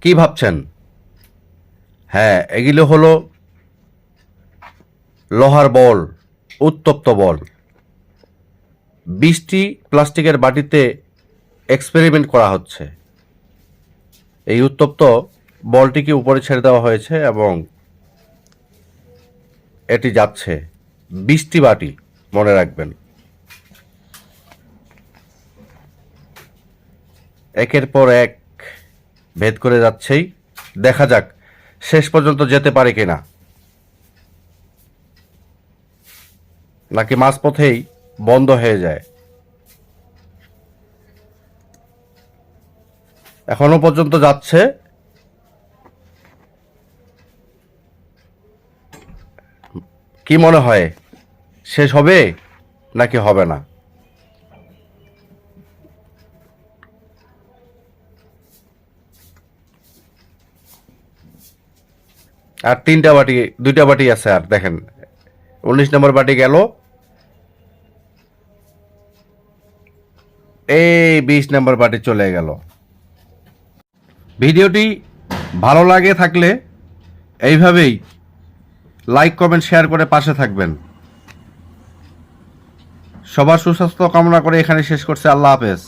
কি ভাবছেন? হ্যাঁ, এগুলো হলো লোহার বল, উত্তপ্ত বল। 20টি প্লাস্টিকের বাটিতে এক্সপেরিমেন্ট করা হচ্ছে। এই উত্তপ্ত বলটিকে উপরে ছেড়ে দেওয়া হয়েছে এবং এটি যাচ্ছে 20টি বাটি, মনে রাখবেন। একের পর এক ভেদ করে যাচ্ছেই। দেখা যাক শেষ পর্যন্ত যেতে পারে কিনা, নাকি মাঝপথেই বন্ধ হয়ে যায়। এখনো পর্যন্ত যাচ্ছে। কি মনে হয়, শেষ হবে নাকি হবে না? আর 3টা বাটি, 2টা বাটি আছে। আর দেখেন 19 নম্বর বাটি গেল, এই 20 নম্বর বাটি চলে গেল। ভিডিওটি ভালো লাগে থাকলে এইভাবেই লাইক কমেন্ট শেয়ার করে পাশে থাকবেন। সবার সুস্বাস্থ্য কামনা করে এখানে শেষ করছে। আল্লাহ হাফেজ।